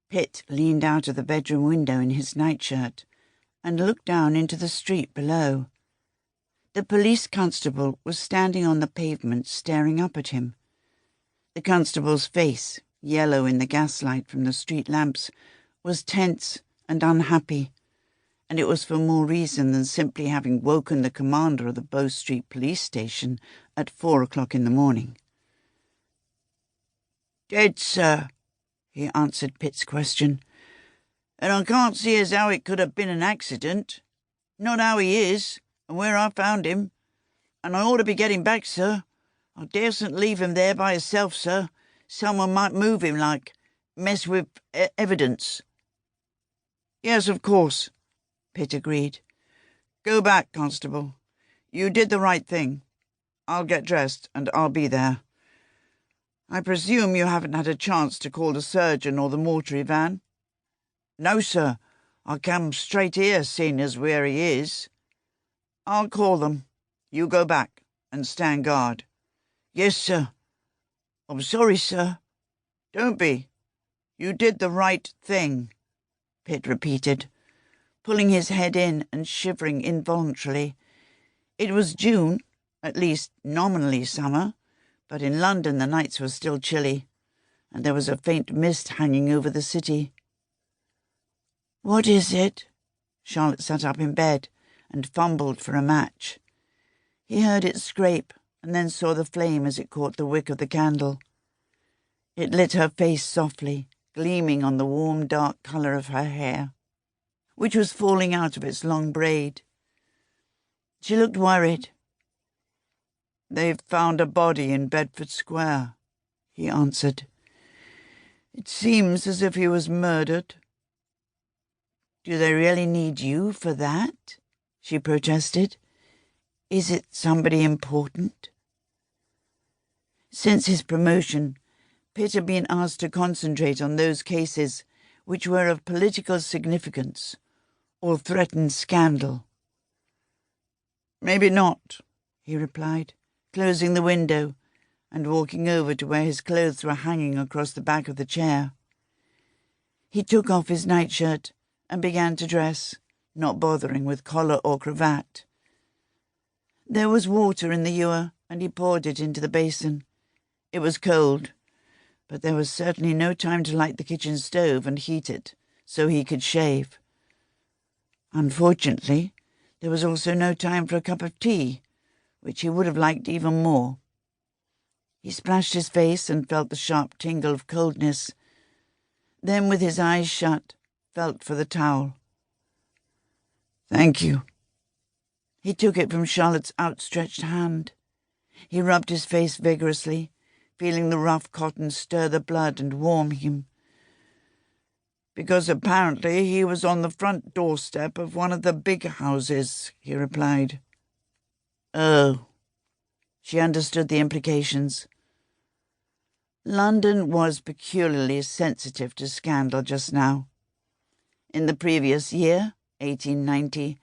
Pitt leaned out of the bedroom window in his nightshirt and looked down into the street below. The police constable was standing on the pavement staring up at him. The constable's face, yellow in the gaslight from the street lamps, was tense and unhappy, and it was for more reason than simply having woken the commander of the Bow Street police station at 4 o'clock in the morning. "Dead, sir," he answered Pitt's question. "And I can't see as how it could have been an accident. Not how he is, and where I found him. And I ought to be getting back, sir. I daresn't leave him there by himself, sir. Someone might move him, like, mess with evidence." "Yes, of course," Pitt agreed. "Go back, constable. You did the right thing. I'll get dressed, and I'll be there. I presume you haven't had a chance to call the surgeon or the mortuary van?" "No, sir. I come straight here, seeing as where he is." "I'll call them. You go back, and stand guard." "Yes, sir." "I'm sorry, sir." "Don't be. You did the right thing," Pitt repeated, pulling his head in and shivering involuntarily. It was June, at least nominally summer, but in London the nights were still chilly, and there was a faint mist hanging over the city. "What is it?" Charlotte sat up in bed and fumbled for a match. He heard it scrape and then saw the flame as it caught the wick of the candle. It lit her face softly, gleaming on the warm dark colour of her hair, which was falling out of its long braid. She looked worried. "They've found a body in Bedford Square," he answered. "It seems as if he was murdered." "Do they really need you for that?" she protested. "Is it somebody important?" Since his promotion, Pitt had been asked to concentrate on those cases which were of political significance or threatened scandal. "Maybe not," he replied, closing the window and walking over to where his clothes were hanging across the back of the chair. He took off his nightshirt and began to dress, not bothering with collar or cravat. There was water in the ewer, and he poured it into the basin. It was cold, but there was certainly no time to light the kitchen stove and heat it so he could shave. Unfortunately, there was also no time for a cup of tea, which he would have liked even more. He splashed his face and felt the sharp tingle of coldness, then with his eyes shut, felt for the towel. "Thank you." He took it from Charlotte's outstretched hand. He rubbed his face vigorously, feeling the rough cotton stir the blood and warm him. "Because apparently he was on the front doorstep of one of the big houses," he replied. "Oh." She understood the implications. London was peculiarly sensitive to scandal just now. In the previous year, 1890,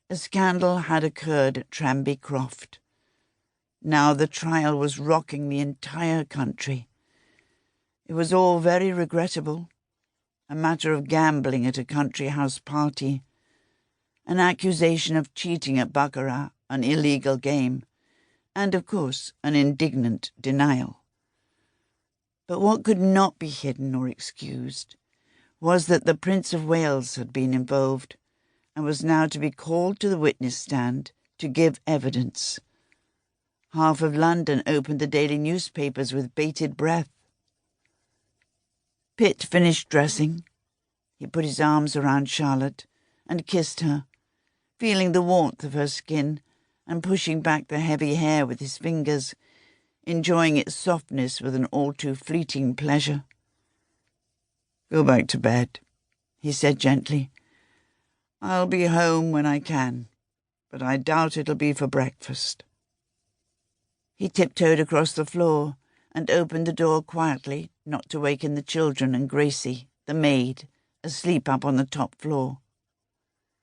a scandal had occurred at Tranby Croft. Now the trial was rocking the entire country. It was all very regrettable. A matter of gambling at a country house party, an accusation of cheating at baccarat, an illegal game, and, of course, an indignant denial. But what could not be hidden or excused was that the Prince of Wales had been involved and was now to be called to the witness stand to give evidence. Half of London opened the daily newspapers with bated breath. Pitt finished dressing. He put his arms around Charlotte and kissed her, feeling the warmth of her skin and pushing back the heavy hair with his fingers, enjoying its softness with an all-too-fleeting pleasure. "Go back to bed," he said gently. "I'll be home when I can, but I doubt it'll be for breakfast." He tiptoed across the floor and opened the door quietly, not to waken the children and Gracie, the maid, asleep up on the top floor.